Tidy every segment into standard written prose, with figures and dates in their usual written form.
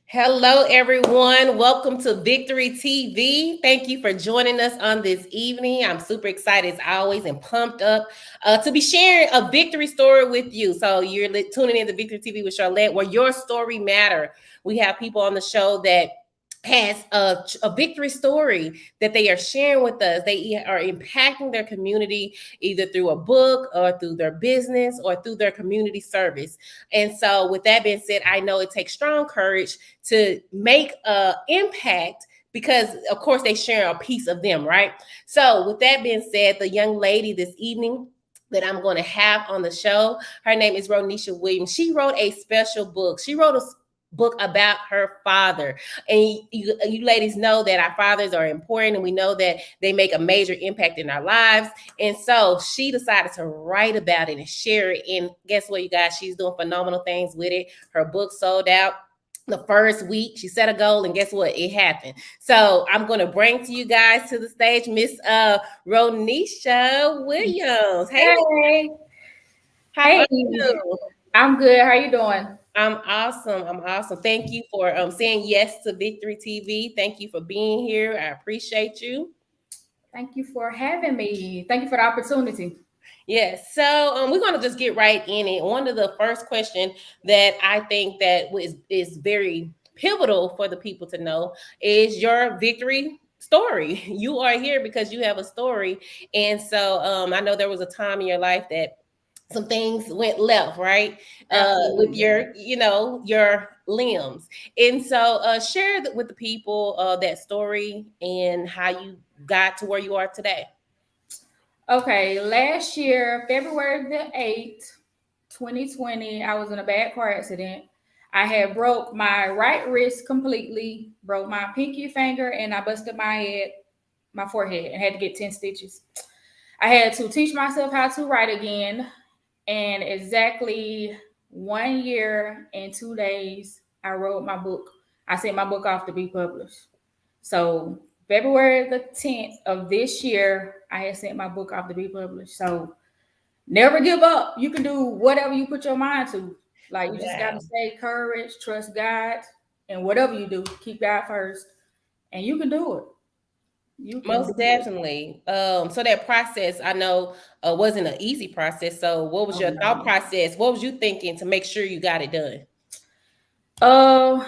Hello, everyone. Welcome to Victory TV. Thank you for joining us on this evening. I'm super excited as always and pumped up to be sharing a victory story with you. So you're tuning in to Victory TV with Charlette, where your story matter. We have people on the show that has a victory story that they are sharing with us. They are impacting their community either through a book or through their business or through their community service. And so with that being said, I know it takes strong courage to make an impact because of course they share a piece of them, right? So with that being said, the young lady this evening that I'm going to have on the show, her name is Ronisha Williams. She wrote a special book. She wrote a book about her father. And you ladies know that our fathers are important and we know that they make a major impact in our lives. And so she decided to write about it and share it. And guess what, you guys? She's doing phenomenal things with it. Her book sold out the first week. She set a goal, and guess what? It happened. So I'm going to bring to you guys to the stage Miss Ronisha Williams. Hey, Hey, how hey, are you? I'm good. How you doing? I'm awesome. I'm awesome. Thank you for saying yes to Victory TV. Thank you for being here. I appreciate you. Thank you for having me. Thank you for the opportunity. Yes. So we're going to just get right in it. One of the first questions that I think that is very pivotal for the people to know is your victory story. You are here because you have a story. And so I know there was a time in your life that some things went left, right? With Absolutely. your limbs. And so share with the people that story and how you got to where you are today. Okay, last year, February the 8th, 2020, I was in a bad car accident. I had broke my right wrist completely, broke my pinky finger, and I busted my forehead, and had to get 10 stitches. I had to teach myself how to write again. And exactly 1 year and 2 days, I wrote my book. I sent my book off to be published. So February the 10th of this year, I had sent my book off to be published. So never give up. You can do whatever you put your mind to. Like you just gotta Wow. stay courage, trust God, and whatever you do, keep God first. And you can do it. You can do Most it. definitely. So that process, I know, wasn't an easy process. So, what was Oh your thought no. process? What was you thinking to make sure you got it done? Uh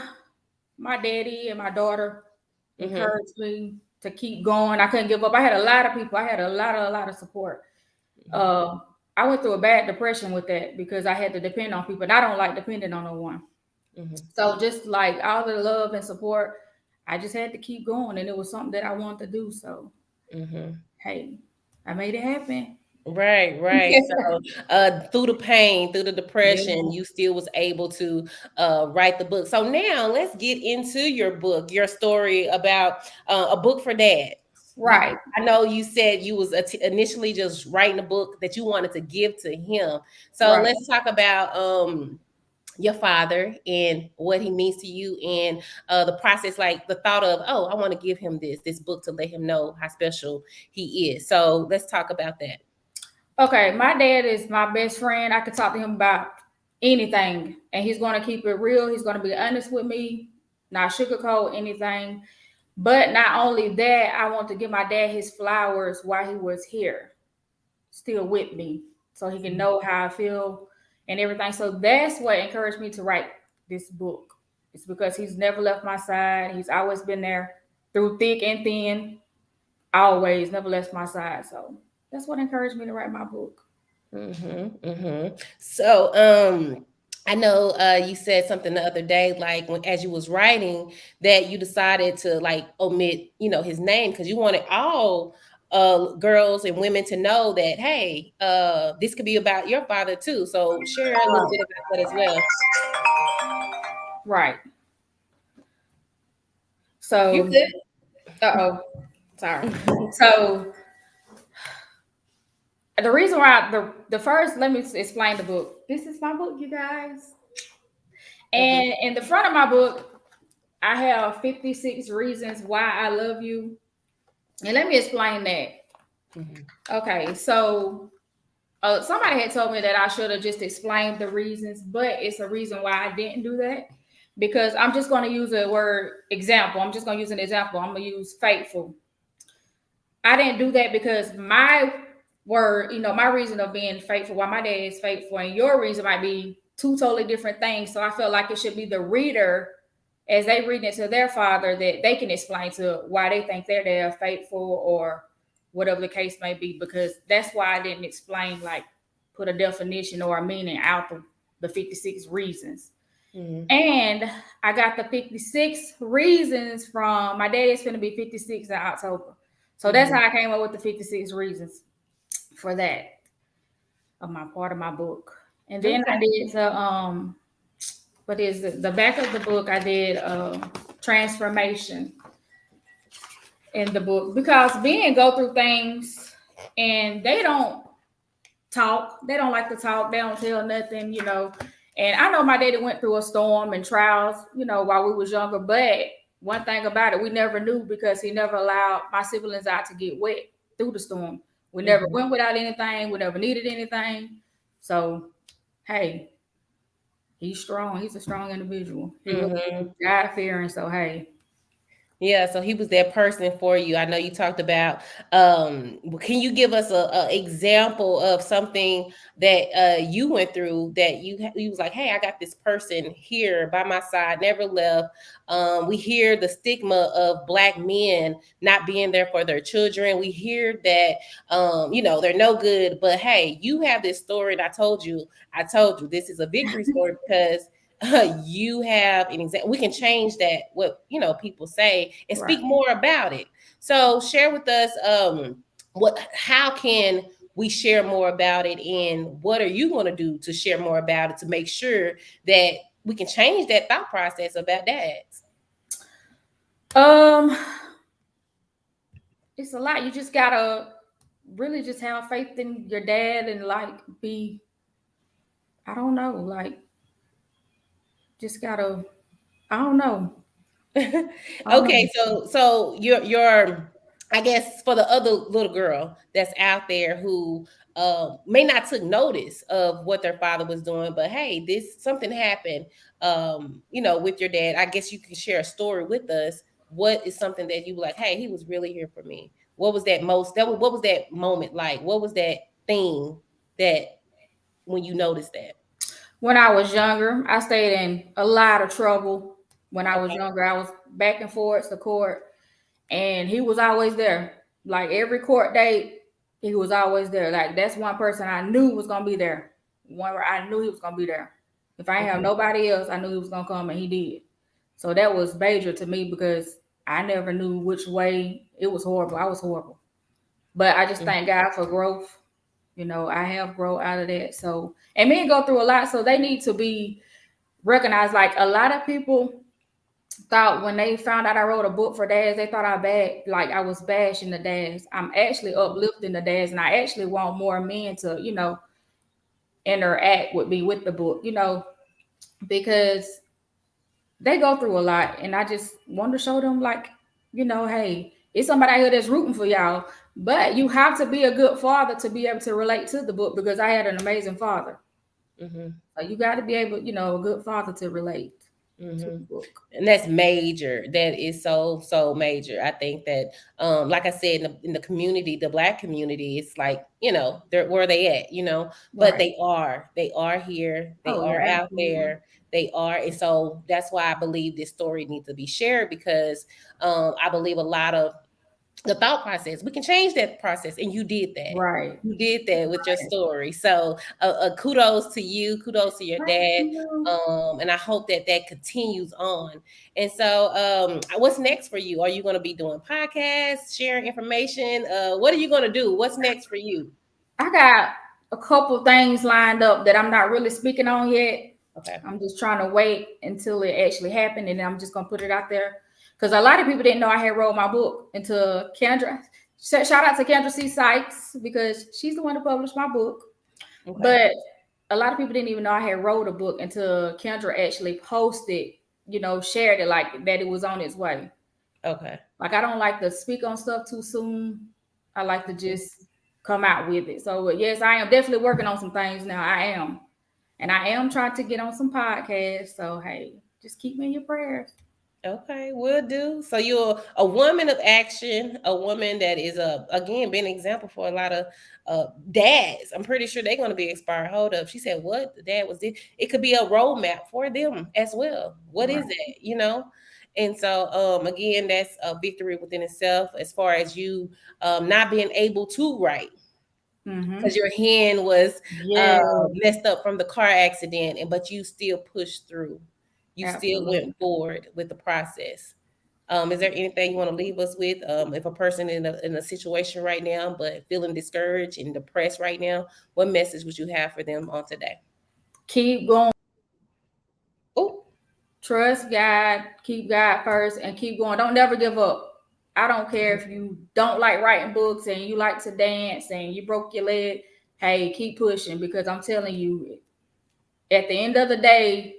my daddy and my daughter Mm-hmm. encouraged me to keep going. I couldn't give up. I had a lot of people. I had a lot of support. Uh, I went through a bad depression with that because I had to depend on people, and I don't like depending on no one. Mm-hmm. So just like all the love and support, I just had to keep going, and it was something that I wanted to do. So Mm-hmm. hey, I made it happen. Right, right. So, through the pain, through the depression, Yeah. you still was able to write the book. So now let's get into your book, your story about a book for dad. You, Right. I know you said you was initially just writing a book that you wanted to give to him. So Right. let's talk about your father and what he means to you and the process, like the thought of, oh, I want to give him this book to let him know how special he is. So let's talk about that. Okay, my dad is my best friend. I could talk to him about anything, and he's going to keep it real. He's going to be honest with me, not sugarcoat anything. But not only that, I want to give my dad his flowers while he was here, still with me, so he can know how I feel and everything. So that's what encouraged me to write this book. It's because he's never left my side. He's always been there through thick and thin, always never left my side. So that's what encouraged me to write my book. So, I know you said something the other day, like when as you was writing, that you decided to like omit, his name because you wanted all girls and women to know that, hey, this could be about your father too. So share a little bit about that as well. Right. You So, good? oh, sorry. So the reason why the first, let me explain the book. This is my book, you guys. Mhm. And in the front of my book, I have 56 reasons why I love you. And let me explain that. Mhm. Okay, so somebody had told me that I should have just explained the reasons, but it's a reason why I didn't do that because I'm just going to use a word example. I'm just going to use an example. I'm going to use faithful. I didn't do that because my word, my reason of being faithful, why my dad is faithful, and your reason might be two totally different things. So I feel like it should be the reader, as they read it to their father, that they can explain to why they think their dad faithful or whatever the case may be. Because that's why I didn't explain, like, put a definition or a meaning out the 56 reasons. Mm-hmm. And I got the 56 reasons from my dad is going to be 56 in October. So that's how I came up with the 56 reasons for that of my part of my book. And then I Okay. did what is the back of the book? I did transformation in the book because being go through things and they don't talk. They don't like to talk. They don't tell nothing. And I know my daddy went through a storm and trials, while we was younger. But one thing about it, we never knew because he never allowed my siblings out to get wet through the storm. We never went without anything. We never needed anything. So, hey, he's strong. He's a strong individual. He was God fearing. So, hey. Yeah, so he was that person for you. I know you talked about can you give us a example of something that you went through that you was like, "Hey, I got this person here by my side, never left." We hear the stigma of Black men not being there for their children. We hear that they're no good, but hey, you have this story and I told you this is a victory story because you have an example. We can change that, what people say, and speak Right. more about it. So share with us how can we share more about it, and what are you going to do to share more about it to make sure that we can change that thought process about dads? Um, it's a lot. You just gotta really just have faith in your dad and like be, I don't know, like just gotta, I don't know. I don't Okay, know. so your I guess for the other little girl that's out there who may not took notice of what their father was doing, but hey, this something happened with your dad. I guess you can share a story with us. What is something that you were like, hey, he was really here for me? What was what was that moment like? What was that thing that when you noticed that? When I was younger, I stayed in a lot of trouble. When I was Okay. younger, I was back and forth to court, and he was always there. Like every court date, he was always there. Like that's one person I knew was gonna be there. One where I knew he was gonna be there. If I ain't have Okay. nobody else, I knew he was gonna come, and he did. So that was major to me because I never knew which way. It was horrible. I was horrible, but I just thank God for growth. I have grown out of that. So, and men go through a lot, so they need to be recognized. Like a lot of people thought when they found out I wrote a book for dads, they thought like I was bashing the dads. I'm actually uplifting the dads, and I actually want more men to, interact with me with the book, because they go through a lot, and I just want to show them, like, hey, it's somebody out here that's rooting for y'all. But you have to be a good father to be able to relate to the book because I had an amazing father. Mm-hmm. So you got to be able, a good father to relate to Mm-hmm. the book. And that's major. That is so major. I think that like I said, in the community, the Black community, it's like they're where they at, but Right. they are here, they Oh are yeah, out absolutely. there, they are. And so that's why I believe this story needs to be shared, because I believe a lot of the thought process, we can change that process, and you did that. Right. You did that with your story. So kudos to you, kudos to your Thank dad. you. And I hope that that continues on. And so what's next for you? Are you going to be doing podcasts, sharing information? What are you going to do? What's next for you? I got a couple things lined up that I'm not really speaking on yet. Okay. I'm just trying to wait until it actually happened, and then I'm just gonna put it out there. Because a lot of people didn't know I had wrote my book until Kendra. Shout out to Kendra C. Sykes because she's the one who published my book. Okay. But a lot of people didn't even know I had wrote a book until Kendra actually posted, shared it like that it was on its way. Okay. Like I don't like to speak on stuff too soon. I like to just come out with it. So yes, I am definitely working on some things now. I am. And I am trying to get on some podcasts. So hey. just keep me in your prayers. Okay, will do. So you're a woman of action, a woman that is again being an example for a lot of dads. I'm pretty sure they're going to be inspired. Hold up, she said what the dad was did. It could be a roadmap for them as well. What is Right. that? You know. And so again, that's a victory within itself as far as you not being able to write because Mm-hmm. your hand was uh, Yeah, messed up from the car accident, and but you still pushed through. You still went absolutely. forward with the process. Is there anything you want to leave us with? If a person in a situation right now, but feeling discouraged and depressed right now, what message would you have for them on today? Keep going. Oh, Trust God. Keep God first, and keep going. Don't never give up. I don't care if you don't like writing books and you like to dance and you broke your leg. Hey, keep pushing because I'm telling you, at the end of the day,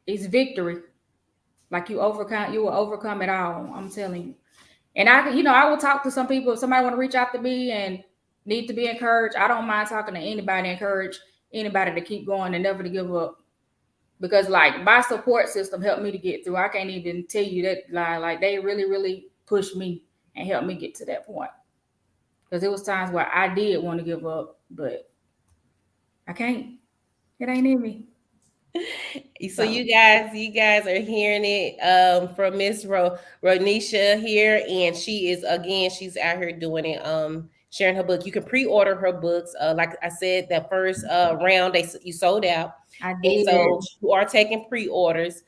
it's victory. Like you will overcome it all. I'm telling you. And I will talk to some people. If somebody want to reach out to me and need to be encouraged, I don't mind talking to anybody, encourage anybody to keep going and never to give up. Because like my support system helped me to get through. I can't even tell you that like they really, really pushed me and helped me get to that point. Because there was times where I did want to give up, but I can't. It ain't in me. so So you guys are hearing it from Miss Ronisha here, and she is again she's out here doing it, sharing her book. You can pre-order her books. Like I said, that first round you sold out, I and did. so you are taking pre-orders.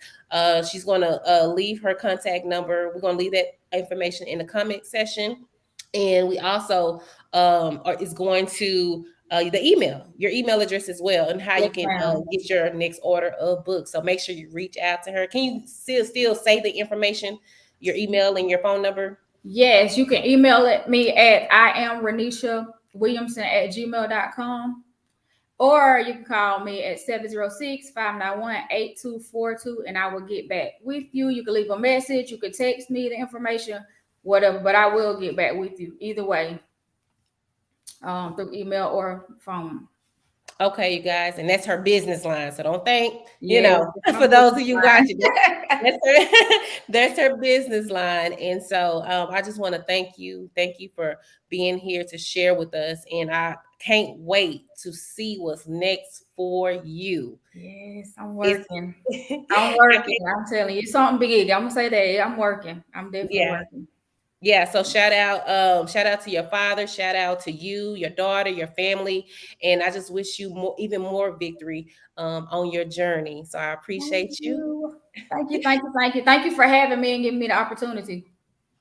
She's gonna leave her contact number. We're gonna leave that information in the comment section, and we also is going to the email, your email address as well, and how you Yes, can ma'am. get your next order of books. So make sure you reach out to her. Can you still say the information, your email and your phone number? Yes, you can email it me at I am Renisha Williamson at gmail.com. Or you can call me at 706-591-8242 and I will get back with you. You can leave a message, you can text me the information, whatever, but I will get back with you either way, through email or phone. Okay, you guys, and that's her business line. So don't think, Yes, it's my for those of business you line. watching, that's her, that's her business line. And so I just want to thank you for being here to share with us. And I can't wait to see what's next for you. Yes, I'm It's working. I'm I working. can't, I'm telling you, it's something big. I'm gonna say that I'm working. I'm definitely yeah. working. Yeah, so shout out to your father, shout out to you, your daughter, your family, and I just wish you more, even more victory on your journey. So I Thank appreciate you. you. Thank you. Thank you. Thank you. Thank you for having me and giving me the opportunity.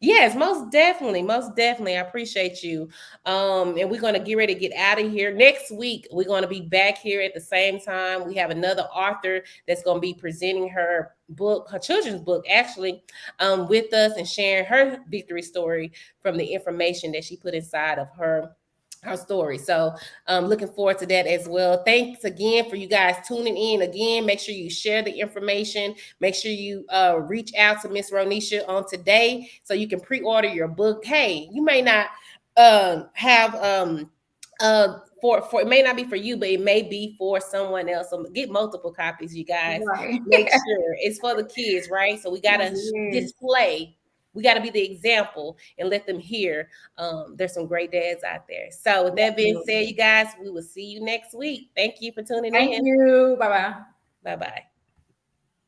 Yes, most definitely, most definitely. I appreciate you. And we're gonna get ready to get out of here. Next week, we're gonna be back here at the same time. We have another author that's gonna be presenting her book, her children's book, actually, with us and sharing her victory story from the information that she put inside of her story. So looking forward to that as well. Thanks again for you guys tuning in. Again, make sure you share the information. Make sure you reach out to Miss Ronisha on today so you can pre-order your book. Hey, you may not have for it may not be for you, but it may be for someone else. So get multiple copies, you guys. Right. Make sure it's for the kids, right? So we gotta Yes. display. We got to be the example and let them hear there's some great dads out there. So, with that being Absolutely. said, you guys, we will see you next week. Thank you for tuning Thank in. you. Bye bye. Bye bye.